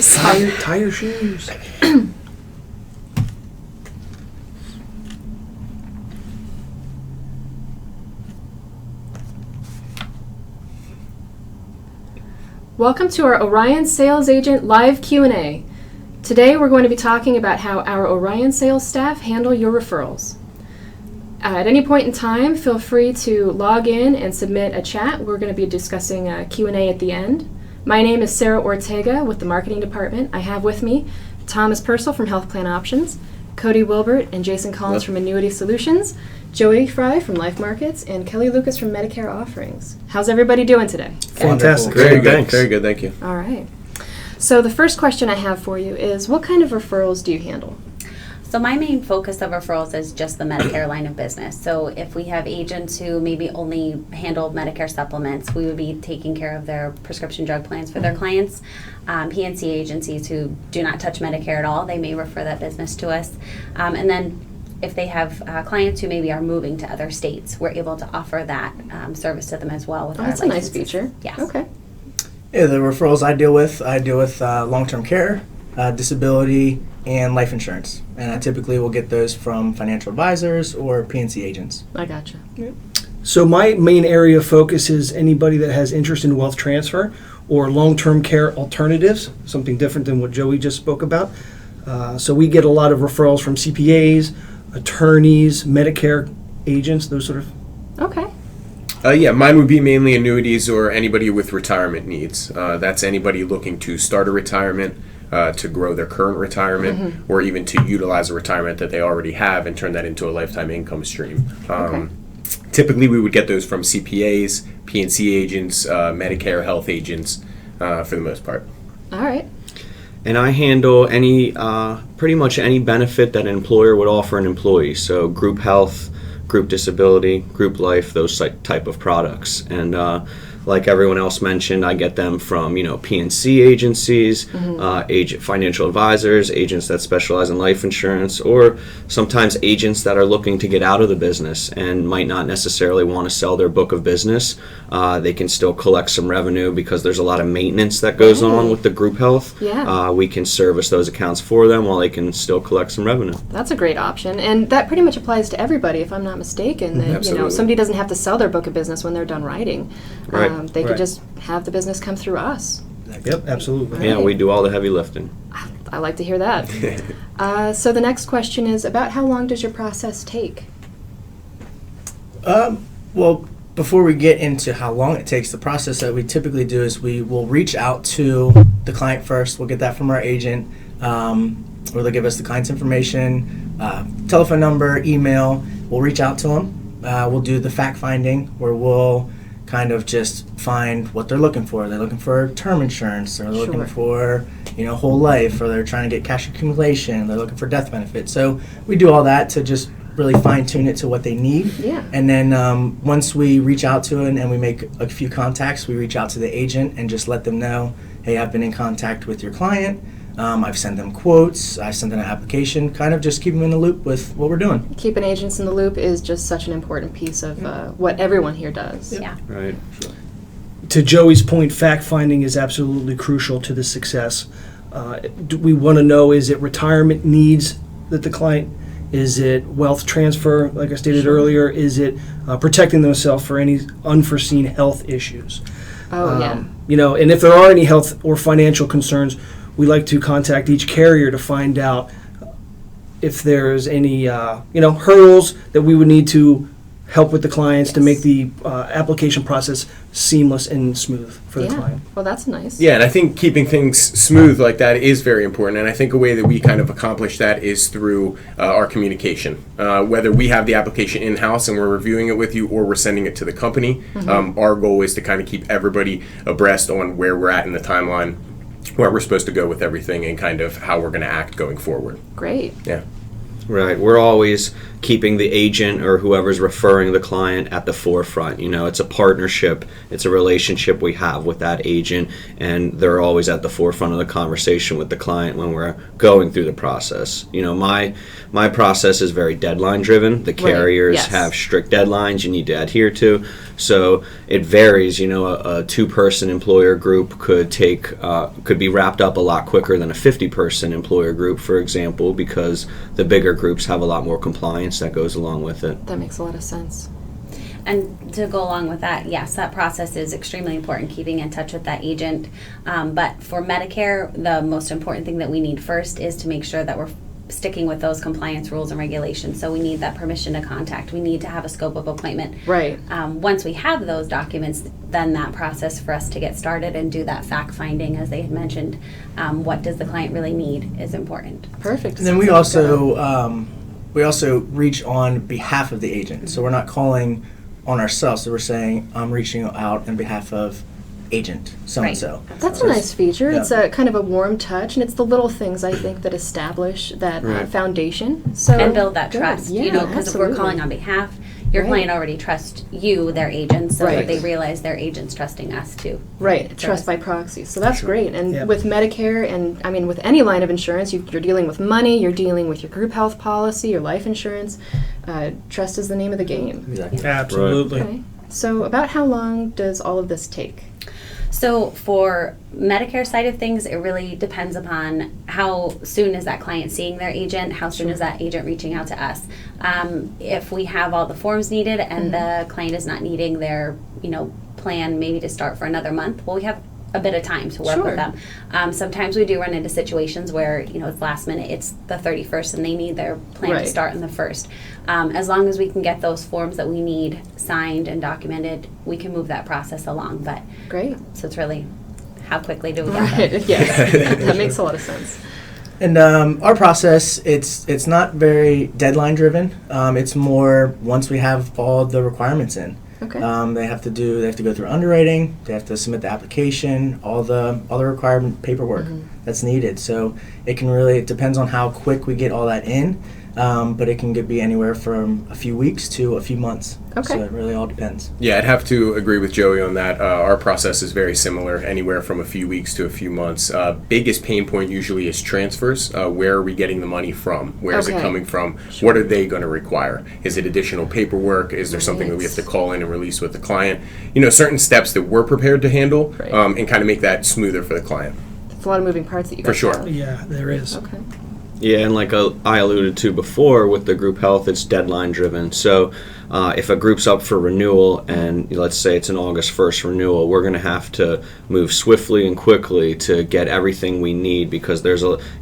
process. Tie your shoes. Welcome to our Orion Sales Agent Live Q&A. Today we're going to be talking about how our Orion sales staff handle your referrals. At any point in time, feel free to log in and submit a chat. We're going to be discussing a Q&A at the end. My name is Sarah Ortega with the Marketing Department. I have with me Thomas Purcell from Health Plan Options, Cody Wilbert and Jason Collins from Annuity Solutions, Joey Fry from Life Markets, and Kelly Lucas from Medicare Offerings. How's everybody doing today? Fantastic. Very good. Very good, thank you. All right. So the first question I have for you is, what kind of referrals do you handle? So my main focus of referrals is just the Medicare line of business. So if we have agents who maybe only handle Medicare supplements, we would be taking care of their prescription drug plans for their clients. PNC agencies who do not touch Medicare at all, they may refer that business to us. And then if they have clients who maybe are moving to other states, we're able to offer that service to them as well. With our That's a nice licenses. feature. Yes. Okay. Yeah, the referrals I deal with long-term care, disability, and life insurance. And I typically will get those from financial advisors or PNC agents. I gotcha. So my main area of focus is anybody that has interest in wealth transfer or long-term care alternatives, something different than what Joey just spoke about. So we get a lot of referrals from CPAs, attorneys, Medicare agents, those sort of. Okay. Yeah, mine would be mainly annuities or anybody with retirement needs. That's anybody looking to start a retirement, to grow their current retirement, or even to utilize a retirement that they already have and turn that into a lifetime income stream. Typically, we would get those from CPAs, PNC agents, Medicare health agents, for the most part. All right. And I handle pretty much any benefit that an employer would offer an employee. So group health, group disability, group life, those type of products. And like everyone else mentioned, I get them from PNC agencies, financial advisors, agents that specialize in life insurance, or sometimes agents that are looking to get out of the business and might not necessarily want to sell their book of business. They can still collect some revenue because there's a lot of maintenance that goes on with the group health. Yeah. We can service those accounts for them while they can still collect some revenue. That's a great option, and that pretty much applies to everybody, if I'm not mistaken. That Absolutely. Somebody doesn't have to sell their book of business when they're done writing. Right. They could just have the business come through us. Yep, absolutely. Yeah, we do all the heavy lifting. I like to hear that. So the next question is, about how long does your process take? Well, before we get into how long it takes, the process that we typically do is we will reach out to the client first. We'll get that from our agent, where they'll give us the client's information, telephone number, email. We'll reach out to them. We'll do the fact finding, where we'll kind of just find what they're looking for. They're looking for term insurance, they're looking for whole life, or they're trying to get cash accumulation, they're looking for death benefits. So we do all that to just really fine tune it to what they need. Yeah. And then once we reach out to it and we make a few contacts, we reach out to the agent and just let them know, hey, I've been in contact with your client. I've sent them quotes. I sent them an application. Kind of just keep them in the loop with what we're doing. Keeping agents in the loop is just such an important piece of what everyone here does. Yeah. Right. To Joey's point, fact finding is absolutely crucial to the success. Do we want to know, is it retirement needs that the client, is it wealth transfer, like I stated earlier, is it protecting themselves for any unforeseen health issues? Oh, yeah. And if there are any health or financial concerns, we like to contact each carrier to find out if there's any hurdles that we would need to help with the clients to make the application process seamless and smooth for the client. Well, that's nice. Yeah, and I think keeping things smooth like that is very important. And I think a way that we kind of accomplish that is through our communication. Whether we have the application in-house and we're reviewing it with you, or we're sending it to the company, our goal is to kind of keep everybody abreast on where we're at in the timeline, where we're supposed to go with everything, and kind of how we're going to act going forward. Great. Yeah. Right. We're always keeping the agent or whoever's referring the client at the forefront. It's a partnership. It's a relationship we have with that agent, and they're always at the forefront of the conversation with the client when we're going through the process. My process is very deadline driven. The carriers yes. have strict deadlines you need to adhere to. So it varies. A 2-person employer group could be wrapped up a lot quicker than a 50-person employer group, for example, because the bigger groups have a lot more compliance that goes along with it. That makes a lot of sense. And to go along with that, yes, that process is extremely important, keeping in touch with that agent. But for Medicare, the most important thing that we need first is to make sure that we're sticking with those compliance rules and regulations. So we need that permission to contact. We need to have a scope of appointment. Right. Once we have those documents, then that process for us to get started and do that fact finding, as they had mentioned, what does the client really need is important. Perfect. And then we also reach on behalf of the agent. So we're not calling on ourselves. So we're saying, I'm reaching out on behalf of agent so-and-so. That's a nice feature. Yeah. It's a kind of a warm touch, and it's the little things, I think, that establish that foundation. So And build that good. trust, Yeah, because if we're absolutely. calling on behalf, your Right. client already trusts you, their agent, so Right. that they realize their agent's trusting us too. Right, trust by proxy. So that's great. And Yep. with Medicare, and I mean with any line of insurance, you're dealing with money, you're dealing with your group health policy, your life insurance. Trust is the name of the game. Exactly. Absolutely. Okay. So about how long does all of this take? So for Medicare side of things, it really depends upon how soon is that client seeing their agent, how soon is that agent reaching out to us. If we have all the forms needed and the client is not needing their, plan maybe to start for another month, well, we have a bit of time to work Sure. with them. Sometimes we do run into situations where, it's last minute, it's the 31st and they need their plan Right. to start on the 1st. As long as we can get those forms that we need signed and documented, we can move that process along. But Great. so it's really how quickly do we get them? Right. Yes. That makes a lot of sense. And our process, it's not very deadline driven. It's more once we have all the requirements in. Okay. They have to go through underwriting. They have to submit the application, all the required paperwork that's needed. So it depends on how quick we get all that in. But it can be anywhere from a few weeks to a few months. Okay. So it really all depends. Yeah, I'd have to agree with Joey on that. Our process is very similar, anywhere from a few weeks to a few months. Biggest pain point usually is transfers. Where are we getting the money from? Where is it Okay. coming from? What are they going to require? Is it additional paperwork? Is there something that we have to call in and release with the client? Certain steps that we're prepared to handle Right. and kind of make that smoother for the client. It's a lot of moving parts that you For guys sure. have. Yeah, there is. Okay. Yeah, and like I alluded to before with the group health, it's deadline driven. So if a group's up for renewal and let's say it's an August 1st renewal, we're going to have to move swiftly and quickly to get everything we need because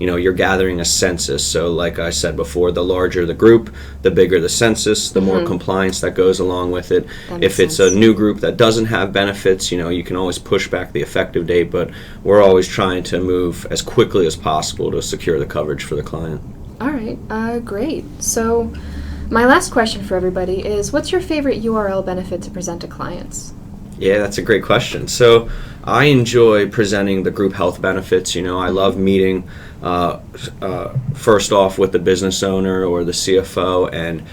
you're gathering a census. So like I said before, the larger the group, the bigger the census, the more compliance that goes along with it. That makes If it's sense. a new group that doesn't have benefits, you can always push back the effective date, but we're always trying to move as quickly as possible to secure the coverage for the client. All right. Great. So my last question for everybody is, what's your favorite URL benefit to present to clients? Yeah, that's a great question. So I enjoy presenting the group health benefits. I love meeting first off with the business owner or the CFO and,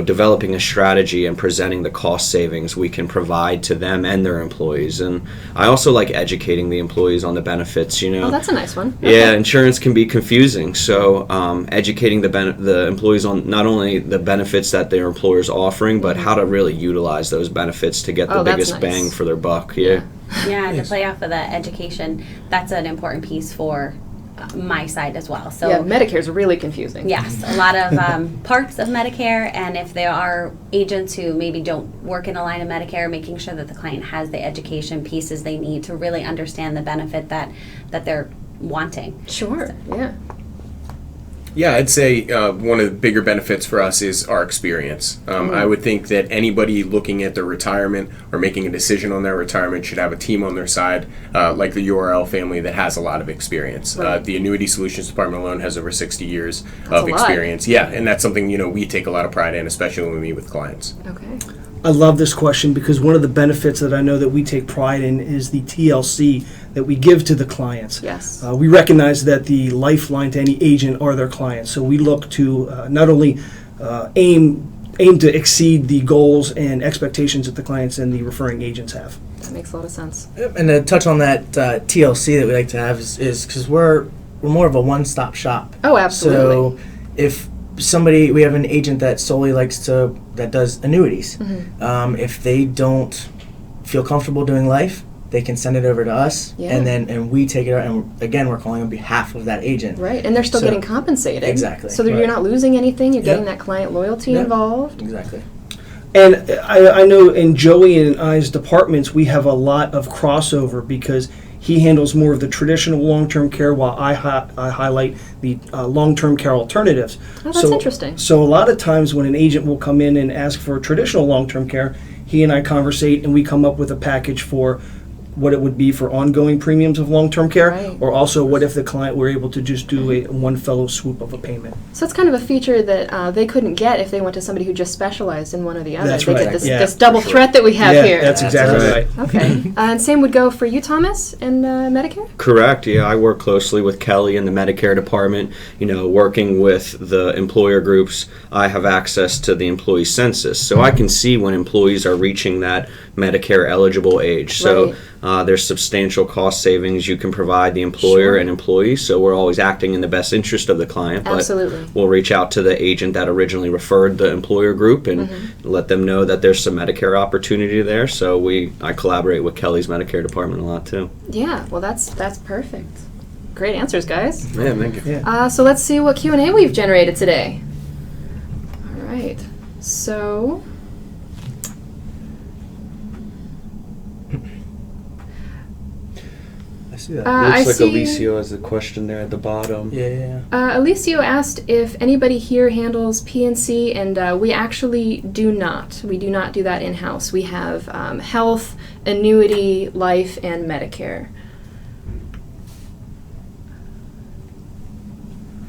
developing a strategy and presenting the cost savings we can provide to them and their employees. And I also like educating the employees on the benefits, Oh, that's a nice one. Yeah, insurance can be confusing. So educating the employees on not only the benefits that their employer is offering, but how to really utilize those benefits to get the Oh, that's biggest nice. bang for their buck. Yeah. Yeah, to play off of that education, that's an important piece for my side as well. So Yeah, Medicare's really confusing. yes, a lot of parts of Medicare, and if there are agents who maybe don't work in a line of Medicare, making sure that the client has the education pieces they need to really understand the benefit that they're wanting. Sure. Yeah. Yeah, I'd say one of the bigger benefits for us is our experience. I would think that anybody looking at their retirement or making a decision on their retirement should have a team on their side, like the URL family that has a lot of experience. Right. The Annuity Solutions Department alone has over 60 years That's a of lot. experience. Yeah, and that's something we take a lot of pride in, especially when we meet with clients. Okay. I love this question because one of the benefits that I know that we take pride in is the TLC that we give to the clients. Yes. We recognize that the lifeline to any agent are their clients, so we look to not only aim to exceed the goals and expectations that the clients and the referring agents have. That makes a lot of sense. And to touch on that TLC that we like to have is because we're more of a one-stop shop. Oh, absolutely. So if we have an agent that solely that does annuities. If they don't feel comfortable doing life, they can send it over to us, Yeah. and we take it out. And again, we're calling on behalf of that agent. Right, and they're still So- getting compensated. Exactly. So that you're Right. not losing anything. You're getting Yep. that client loyalty Yep. involved. Exactly. And I know in Joey and I's departments, we have a lot of crossover because he handles more of the traditional long-term care while I highlight the long-term care alternatives. Oh, that's interesting. So a lot of times when an agent will come in and ask for traditional long-term care, he and I conversate and we come up with a package for what it would be for ongoing premiums of long-term care, Right. or also what if the client were able to just do a one fellow swoop of a payment. So it's kind of a feature that they couldn't get if they went to somebody who just specialized in one or the other. That's they right. get this, Yeah, this double for sure. threat that we have Yeah, here. that's exactly right. right. Okay. And same would go for you, Thomas, in Medicare? Correct. Yeah, I work closely with Kelly in the Medicare department. Working with the employer groups, I have access to the employee census, so I can see when employees are reaching that Medicare eligible age. So there's substantial cost savings you can provide the employer Sure. and employees. So we're always acting in the best interest of the client. But Absolutely. we'll reach out to the agent that originally referred the employer group and let them know that there's some Medicare opportunity there. So I collaborate with Kelly's Medicare department a lot too. Yeah, well, that's perfect. Great answers, guys. Yeah, thank you. Yeah. So let's see what Q&A we've generated today. All right. So I see that. I Looks see like Alicio has a question there at the bottom. Yeah. Alicio asked if anybody here handles PNC, and we actually do not. We do not do that in-house. We have health, annuity, life, and Medicare.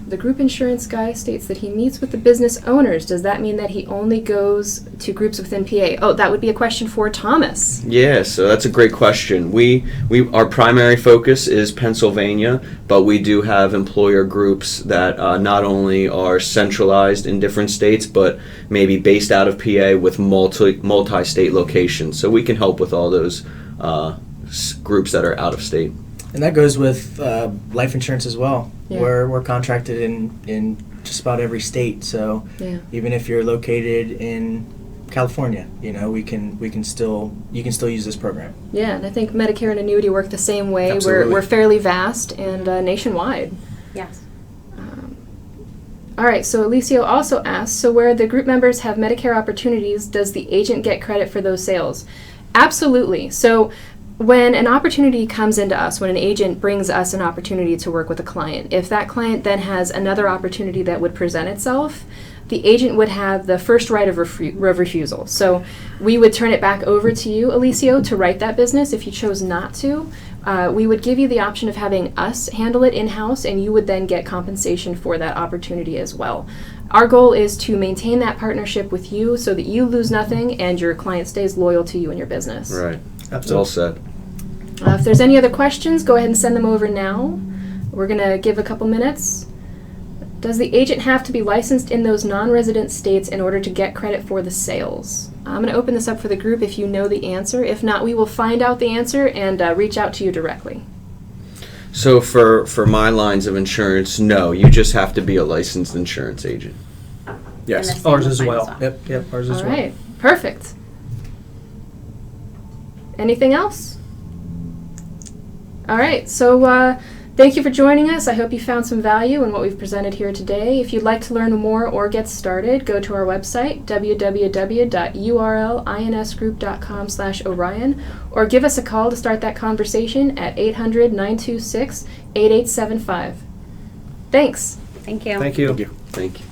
The group insurance guy states that he meets with the business owners. Does that mean that he only goes to groups within PA? Oh, that would be a question for Thomas. Yeah, so that's a great question. Our primary focus is Pennsylvania, but we do have employer groups that not only are centralized in different states, but maybe based out of PA with multi-state locations. So we can help with all those groups that are out of state. And that goes with life insurance as well. Yeah. We're contracted in just about every state. So Yeah. even if you're located in California, you can still use this program. Yeah, and I think Medicare and annuity work the same way. Absolutely. We're fairly vast and nationwide. Yes. All right, so Alicio also asked, so where the group members have Medicare opportunities, does the agent get credit for those sales? Absolutely. So when an opportunity comes into us, when an agent brings us an opportunity to work with a client, if that client then has another opportunity that would present itself, the agent would have the first right of refusal. So we would turn it back over to you, Alicio, to write that business. If you chose not to, we would give you the option of having us handle it in-house, and you would then get compensation for that opportunity as well. Our goal is to maintain that partnership with you so that you lose nothing and your client stays loyal to you and your business. Right. Absolutely. Well said. If there's any other questions, go ahead and send them over now. We're going to give a couple minutes. Does the agent have to be licensed in those non-resident states in order to get credit for the sales? I'm going to open this up for the group if you know the answer. If not, we will find out the answer and reach out to you directly. So for my lines of insurance, no, you just have to be a licensed insurance agent. Yes. And the Ours same as with mine well. Yep, ours as All well. right, perfect. Anything else? All right, so thank you for joining us. I hope you found some value in what we've presented here today. If you'd like to learn more or get started, go to our website, www.urlinsgroup.com/Orion, or give us a call to start that conversation at 800-926-8875. Thanks. Thank you. Thank you. Thank you. Thank you.